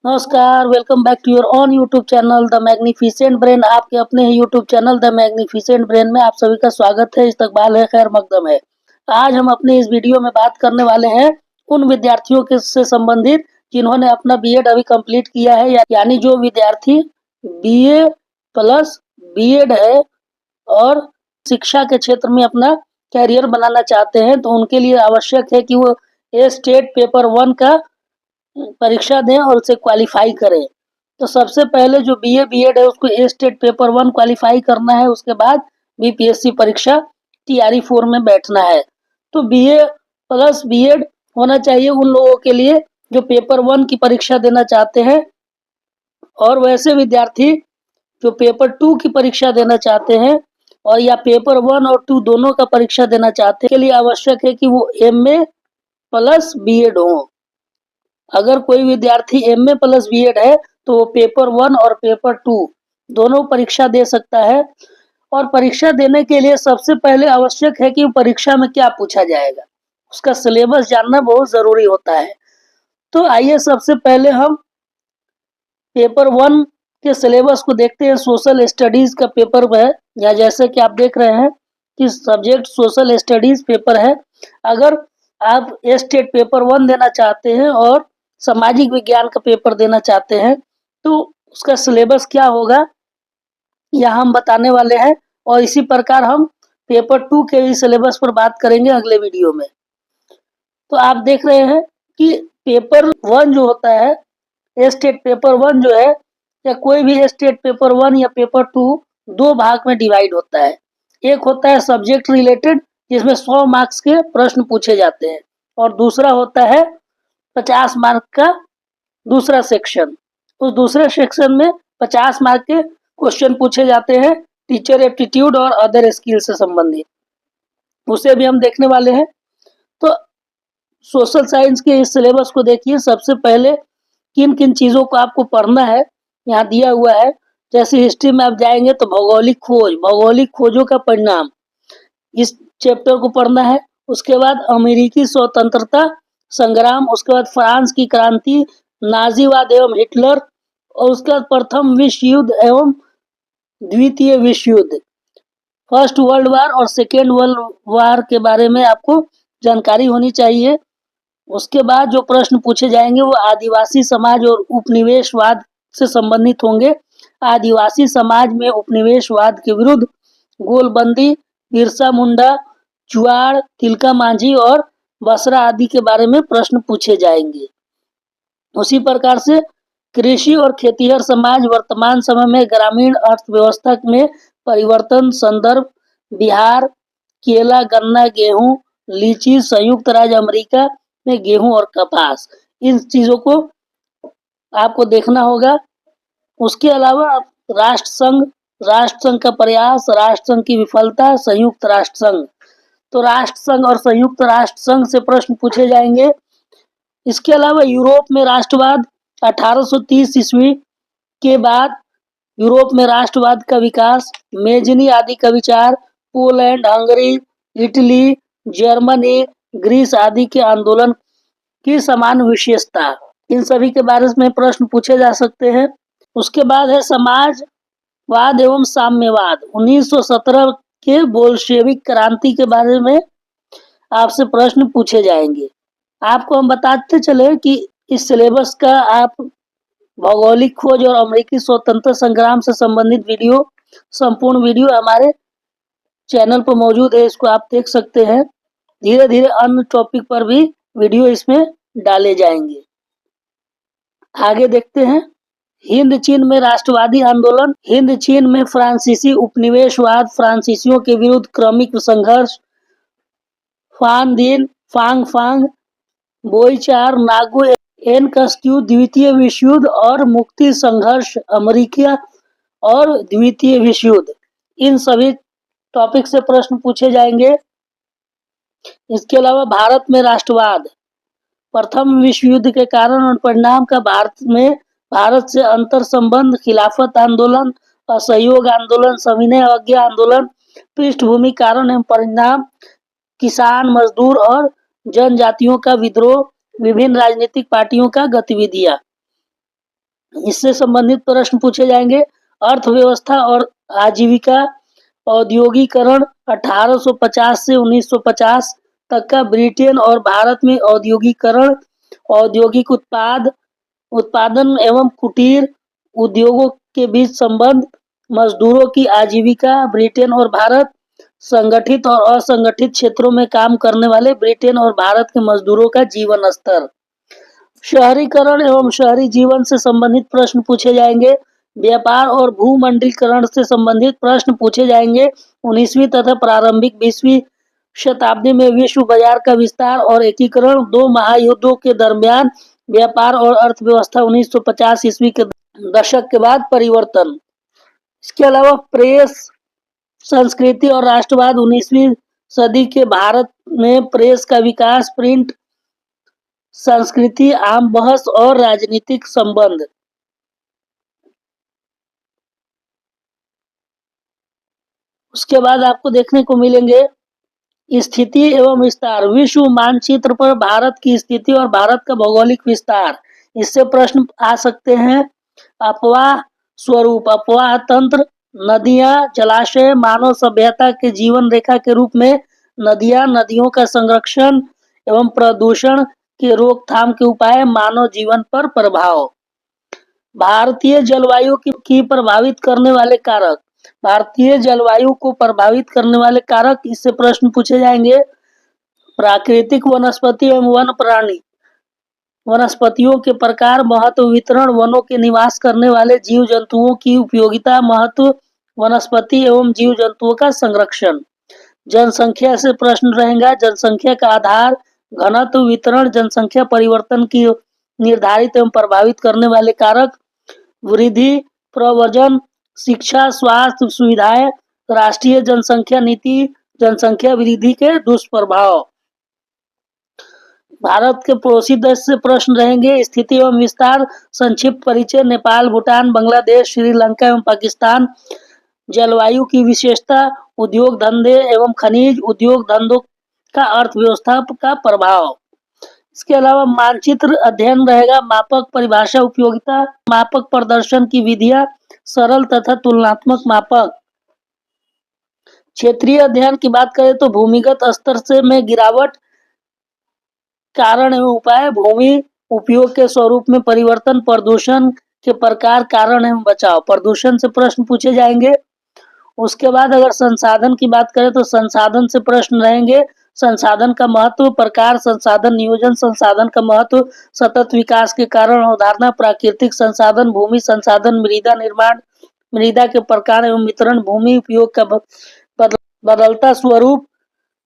नमस्कार, welcome back to your own YouTube channel the magnificent brain. आपके अपने ही YouTube channel the magnificent brain में आप सभी का स्वागत है। इस्तकबाल है, खैर मकदम है। आज हम अपने इस वीडियो में बात करने वाले हैं उन विद्यार्थियों के से संबंधित जिन्होंने अपना बीएड अभी कंप्लीट किया है, यानी जो विद्यार्थी बीए प्लस बीएड है और शिक्षा के क्षेत्र में अपना कैरियर बनाना चाहते हैं, तो उनके लिए आवश्यक है कि वो स्टेट पेपर 1 का परीक्षा दें और उसे क्वालिफाई करें। तो सबसे पहले जो बीए बीएड है उसको स्टेट पेपर 1 क्वालिफाई करना है। उसके बाद बीपीएससी परीक्षा टीआरई 4 में बैठना है। तो बीए प्लस बीएड होना चाहिए उन लोगों के लिए जो पेपर 1 की परीक्षा देना चाहते हैं, और वैसे विद्यार्थी जो पेपर 2 की परीक्षा देना चाहते हैं और या पेपर 1 और 2 दोनों का परीक्षा देना चाहते हैं, के लिए आवश्यक है कि वो एमए प्लस बीएड हो। अगर कोई विद्यार्थी एमए प्लस बीएड है तो वो पेपर 1 और पेपर 2 दोनों परीक्षा दे सकता है। और परीक्षा देने के लिए सबसे पहले आवश्यक है कि परीक्षा में क्या पूछा जाएगा, उसका सिलेबस जानना बहुत ज़रूरी होता है। तो आइए सबसे पहले हम पेपर 1 के सिलेबस को देखते हैं। सोशल स्टडीज़ का पेपर है, या जैसे कि आप देख रहे हैं कि सब्जेक्ट सोशल स्टडीज़ पेपर है। अगर आप स्टेट पेपर 1 देना चाहते हैं और सामाजिक विज्ञान का पेपर देना चाहते हैं, तो उसका सिलेबस क्या होगा यह हम बताने वाले हैं, और इसी प्रकार हम पेपर 2 के भी सिलेबस पर बात करेंगे अगले वीडियो में। तो आप देख रहे हैं कि पेपर 1 जो होता है, स्टेट पेपर 1 जो है, या कोई भी स्टेट पेपर 1 या पेपर 2 दो भाग में डिवाइड होता है। एक होता है सब्जेक्ट रिलेटेड, जिसमें 100 मार्क्स के प्रश्न पूछे जाते हैं, और दूसरा होता है 50 मार्क का दूसरा सेक्शन। उस दूसरे सेक्शन में 50 मार्क के क्वेश्चन पूछे जाते हैं टीचर एप्टीट्यूड और अदर स्किल से संबंधित, उसे भी हम देखने वाले हैं। तो सोशल साइंस के इस सिलेबस को देखिए। सबसे पहले किन किन चीज़ों को आपको पढ़ना है यहाँ दिया हुआ है। जैसे हिस्ट्री में आप जाएंगे तो भौगोलिक खोजों का परिणाम, इस चैप्टर को पढ़ना है। उसके बाद अमेरिकी स्वतंत्रता संग्राम, उसके बाद फ्रांस की क्रांति, नाजीवाद एवं हिटलर, और उसके बाद प्रथम विश्व युद्ध एवं द्वितीय विश्व युद्ध, फर्स्ट वर्ल्ड वार और सेकेंड वर्ल्ड वार के बारे में आपको जानकारी होनी चाहिए। उसके बाद जो प्रश्न पूछे जाएंगे वो आदिवासी समाज और उपनिवेशवाद से संबंधित होंगे। आदिवासी समाज में उपनिवेशवाद के विरुद्ध गोलबंदी, बिरसा मुंडा, चुआड़, तिलका मांझी और बसरा आदि के बारे में प्रश्न पूछे जाएंगे। उसी प्रकार से कृषि और खेतीहर समाज, वर्तमान समय में ग्रामीण अर्थव्यवस्था में परिवर्तन, संदर्भ बिहार, केला, गन्ना, गेहूं, लीची, संयुक्त राज्य अमेरिका में गेहूं और कपास, इन चीज़ों को आपको देखना होगा। उसके अलावा राष्ट्र संघ का प्रयास, राष्ट्र संघ की विफलता, संयुक्त राष्ट्र संघ, तो राष्ट्र संघ और संयुक्त राष्ट्र संघ से प्रश्न पूछे जाएंगे। इसके अलावा यूरोप में राष्ट्रवाद, 1830 ईस्वी के बाद यूरोप में राष्ट्रवाद का विकास, मेजनी आदि का विचार, Poland, Hungary, Italy, Germany, Greece आदि के आंदोलन की समान विशेषता, इन सभी के बारे में प्रश्न पूछे जा सकते हैं। उसके बाद है समाजवाद एवं साम्यवाद, 1917 के बोल्शेविक क्रांति के बारे में आपसे प्रश्न पूछे जाएंगे। आपको हम बताते चले कि इस सिलेबस का आप भौगोलिक खोज और अमेरिकी स्वतंत्रता संग्राम से संबंधित वीडियो, संपूर्ण वीडियो हमारे चैनल पर मौजूद है, इसको आप देख सकते हैं। धीरे धीरे अन्य टॉपिक पर भी वीडियो इसमें डाले जाएंगे। आगे देखते हैं हिंद चीन में राष्ट्रवादी आंदोलन, हिंद चीन में फ्रांसीसी उपनिवेशवाद, फ्रांसीसियों के विरुद्ध क्रमिक संघर्ष, फान दिन, फांग फांग, बोईचार, नागू एनकस्क्यू, द्वितीय विश्व युद्ध और मुक्ति संघर्ष अमेरिका और द्वितीय विश्व युद्ध, इन सभी टॉपिक से प्रश्न पूछे जाएंगे। इसके अलावा भारत में राष्ट्रवाद, प्रथम विश्व युद्ध के कारण और परिणाम का भारत से अंतर संबंध, खिलाफत आंदोलन, असहयोग आंदोलन, सविनय अवज्ञा आंदोलन, पृष्ठभूमि, कारण एवं परिणाम, किसान, मजदूर और जनजातियों का विद्रोह, विभिन्न राजनीतिक पार्टियों का गतिविधियां। इससे संबंधित प्रश्न पूछे जाएंगे। अर्थव्यवस्था और आजीविका, औद्योगिकरण 1850 से 1950 तक का ब्रिटेन और भारत में औद्योगिकरण, औद्योगिक उत्पादन एवं कुटीर उद्योगों के बीच संबंध, मजदूरों की आजीविका ब्रिटेन और भारत, संगठित और असंगठित क्षेत्रों में काम करने वाले ब्रिटेन और भारत के मजदूरों का जीवन स्तर, शहरीकरण एवं शहरी जीवन से संबंधित प्रश्न पूछे जाएंगे। व्यापार और भूमंडलीकरण से संबंधित प्रश्न पूछे जाएंगे। 19वीं तथा प्रारंभिक 20वीं शताब्दी में विश्व बाजार का विस्तार और एकीकरण, दो महायुद्धों के दरमियान व्यापार और अर्थव्यवस्था, 1950 ईस्वी के दशक के बाद परिवर्तन। इसके अलावा प्रेस, संस्कृति और राष्ट्रवाद, 19वीं सदी के भारत में प्रेस का विकास, प्रिंट संस्कृति, आम बहस और राजनीतिक संबंध। उसके बाद आपको देखने को मिलेंगे स्थिति एवं विस्तार, विश्व मानचित्र पर भारत की स्थिति और भारत का भौगोलिक विस्तार। इससे प्रश्न आ सकते हैं। अपवाह स्वरूप, अपवाह तंत्र, नदियां, जलाशय, मानव सभ्यता के जीवन रेखा के रूप में नदियां, नदियों का संरक्षण एवं प्रदूषण के रोकथाम के उपाय, मानव जीवन पर प्रभाव। भारतीय जलवायु की प्रभावित करने वाले कारक, भारतीय जलवायु को प्रभावित करने वाले कारक, इससे प्रश्न पूछे जाएंगे। प्राकृतिक वनस्पति एवं वन प्राणी, वनस्पतियों के प्रकार, महत्व, वितरण, वनों के निवास करने वाले जीव जंतुओं की उपयोगिता, महत्व, वनस्पति एवं जीव जंतुओं का संरक्षण। जनसंख्या से प्रश्न रहेगा। जनसंख्या का आधार, घनत्व, वितरण, जनसंख्या परिवर्तन की निर्धारित एवं प्रभावित करने वाले कारक, वृद्धि, प्रव्रजन, शिक्षा, स्वास्थ्य सुविधाएं, राष्ट्रीय जनसंख्या नीति, जनसंख्या वृद्धि के दुष्प्रभाव। भारत के पड़ोसी देश से प्रश्न रहेंगे। स्थिति एवं विस्तार, संक्षिप्त परिचय, नेपाल, भूटान, बांग्लादेश, श्रीलंका एवं पाकिस्तान। जलवायु की विशेषता, उद्योग धंधे एवं खनिज उद्योग धंधों का अर्थव्यवस्था का प्रभाव। इसके अलावा मानचित्र अध्ययन रहेगा। मापक, परिभाषा, उपयोगिता, मापक प्रदर्शन की विधियां, सरल तथा तुलनात्मक मापक। क्षेत्रीय अध्ययन की बात करें तो भूमिगत स्तर से में गिरावट, कारण एवं उपाय, भूमि उपयोग के स्वरूप में परिवर्तन, प्रदूषण के प्रकार, कारण एवं बचाव। प्रदूषण से प्रश्न पूछे जाएंगे। उसके बाद अगर संसाधन की बात करें तो संसाधन से प्रश्न रहेंगे। संसाधन का महत्व, प्रकार, संसाधन नियोजन, संसाधन का महत्व, सतत विकास के कारण, अवधारणा, प्राकृतिक संसाधन, भूमि संसाधन, मृदा निर्माण, मृदा के प्रकार एवं वितरण, भूमि उपयोग का बदलता स्वरूप,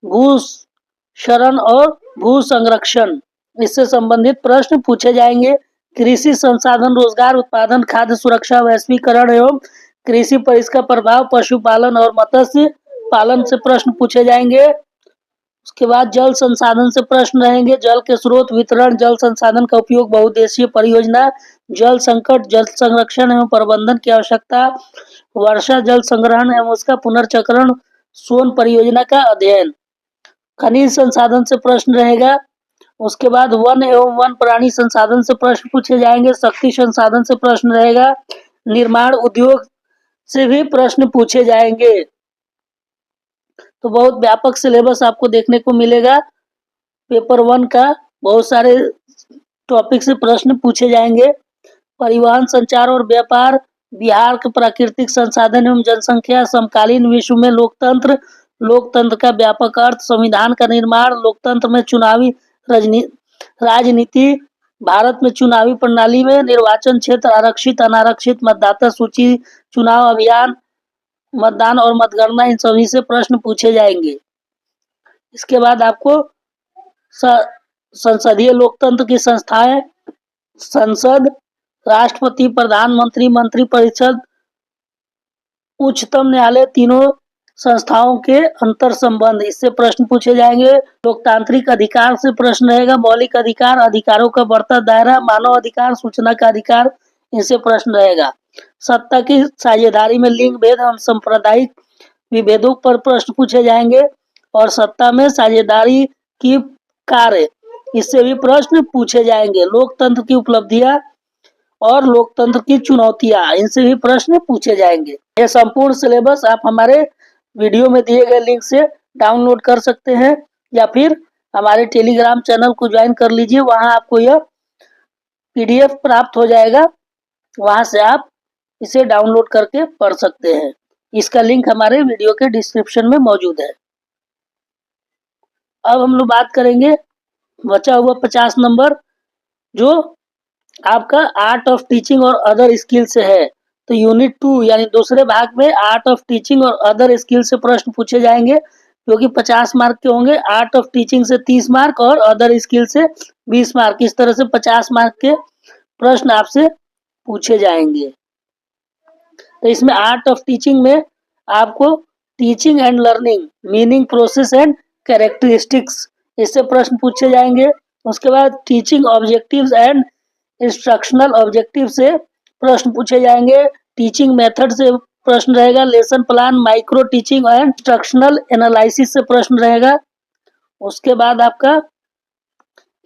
भू क्षरण और भू संरक्षण। इससे संबंधित प्रश्न पूछे जाएंगे। कृषि संसाधन, रोजगार, उत्पादन, खाद्य सुरक्षा, वैश्वीकरण एवं कृषि पर इसका प्रभाव, पशुपालन और मत्स्य पालन से प्रश्न पूछे जाएंगे। उसके बाद जल संसाधन से प्रश्न रहेंगे। जल के स्रोत, वितरण, जल संसाधन का उपयोग, बहुउद्देशीय परियोजना, जल संकट, जल संरक्षण एवं प्रबंधन की आवश्यकता, वर्षा जल संग्रहण एवं उसका पुनर्चक्रण, सोन परियोजना का अध्ययन। खनिज संसाधन से प्रश्न रहेगा। उसके बाद वन एवं वन प्राणी संसाधन से प्रश्न पूछे जाएंगे। शक्ति संसाधन से प्रश्न रहेगा। निर्माण उद्योग से भी प्रश्न पूछे जाएंगे। तो बहुत व्यापक सिलेबस आपको देखने को मिलेगा। पेपर 1 का बहुत सारे टॉपिक से प्रश्न पूछे जाएंगे। परिवहन, संचार और व्यापार, बिहार के प्राकृतिक संसाधन एवं जनसंख्या, समकालीन विश्व में लोकतंत्र, लोकतंत्र का व्यापक अर्थ, संविधान का निर्माण, लोकतंत्र में चुनावी राजनीति, भारत में चुनावी प्रणाली में निर्वाचन क्षेत्र, आरक्षित अनारक्षित, मतदाता सूची, चुनाव अभियान, मतदान और मतगणना, इन सभी से प्रश्न पूछे जाएंगे। इसके बाद आपको संसदीय लोकतंत्र की संस्थाएं, संसद, राष्ट्रपति, प्रधानमंत्री, मंत्रिपरिषद, उच्चतम न्यायालय, तीनों संस्थाओं के अंतर संबंध, इससे प्रश्न पूछे जाएंगे। लोकतांत्रिक अधिकार से प्रश्न रहेगा। मौलिक अधिकार, अधिकारों का बढ़ता दायरा, मानव अधिकार, सूचना का अधिकार, इनसे प्रश्न रहेगा। सत्ता की साझेदारी में लिंग भेद एवं सांप्रदायिक विभेदों पर प्रश्न पूछे जाएंगे। और सत्ता में साझेदारी की कार्य, इससे भी प्रश्न पूछे जाएंगे। लोकतंत्र की उपलब्धियां और लोकतंत्र की चुनौतियां, इनसे भी प्रश्न पूछे जाएंगे। यह संपूर्ण सिलेबस आप हमारे वीडियो में दिए गए लिंक से डाउनलोड कर सकते हैं या फिर हमारे टेलीग्राम चैनल को ज्वाइन कर लीजिए, वहां आपको यह पीडीएफ प्राप्त हो जाएगा, वहां से आप इसे डाउनलोड करके पढ़ सकते हैं। इसका लिंक हमारे वीडियो के डिस्क्रिप्शन में मौजूद है। अब हम लोग बात करेंगे बचा हुआ 50 नंबर, जो आपका आर्ट ऑफ टीचिंग और अदर स्किल से है। तो यूनिट 2 यानी दूसरे भाग में आर्ट ऑफ टीचिंग और अदर स्किल से प्रश्न पूछे जाएंगे, जो कि 50 मार्क के होंगे। आर्ट ऑफ टीचिंग से 30 मार्क और अदर स्किल से 20 मार्क, इस तरह से 50 मार्क के प्रश्न आपसे पूछे जाएंगे। तो इसमें आर्ट ऑफ टीचिंग में आपको teaching and learning, meaning, process and characteristics, इससे प्रश्न पूछे जाएंगे। उसके बाद teaching objectives and instructional objective से प्रश्न पूछे जाएंगे। टीचिंग मेथड से प्रश्न रहेगा। Lesson plan, micro teaching and instructional analysis से प्रश्न रहेगा। उसके बाद आपका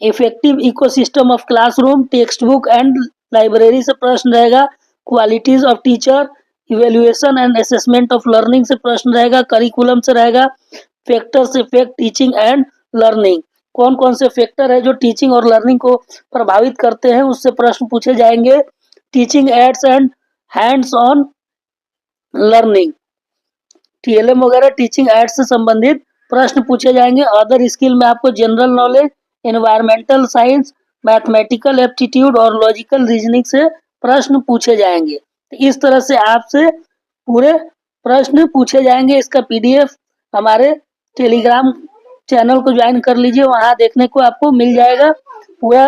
effective ecosystem of classroom, text book and library से प्रश्न रहेगा। Qualities of teacher, evaluation and assessment of learning से प्रश्न रहेगा। करिकुलम से रहेगा। Factors effect teaching and learning, कौन कौन से फैक्टर है जो टीचिंग और लर्निंग को प्रभावित करते हैं, उससे प्रश्न पूछे जाएंगे। Teaching ads and hands on learning, TLM वगैरह टीचिंग एड्स से संबंधित प्रश्न पूछे जाएंगे। अदर स्किल में आपको general knowledge, environmental science, mathematical aptitude और लॉजिकल रीजनिंग से प्रश्न पूछे जाएंगे। इस तरह से आपसे पूरे प्रश्न पूछे जाएंगे। इसका पीडीएफ हमारे टेलीग्राम चैनल को ज्वाइन कर लीजिए, वहां देखने को आपको मिल जाएगा पूरा।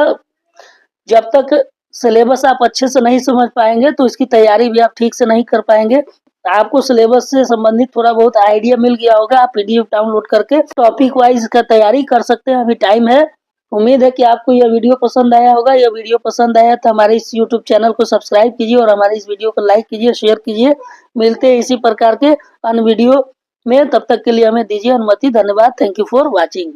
जब तक सिलेबस आप अच्छे से नहीं समझ पाएंगे तो इसकी तैयारी भी आप ठीक से नहीं कर पाएंगे। आपको सिलेबस से संबंधित थोड़ा बहुत आइडिया मिल गया होगा, आप पीडीएफ डाउनलोड करके टॉपिक वाइज का तैयारी कर सकते हैं। अभी टाइम है। उम्मीद है कि आपको यह वीडियो पसंद आया होगा। यह वीडियो पसंद आया तो हमारे इस यूट्यूब चैनल को सब्सक्राइब कीजिए और हमारे इस वीडियो को लाइक कीजिए, शेयर कीजिए। मिलते हैं इसी प्रकार के अन्य वीडियो में, तब तक के लिए हमें दीजिए अनुमति। धन्यवाद। Thank you for watching.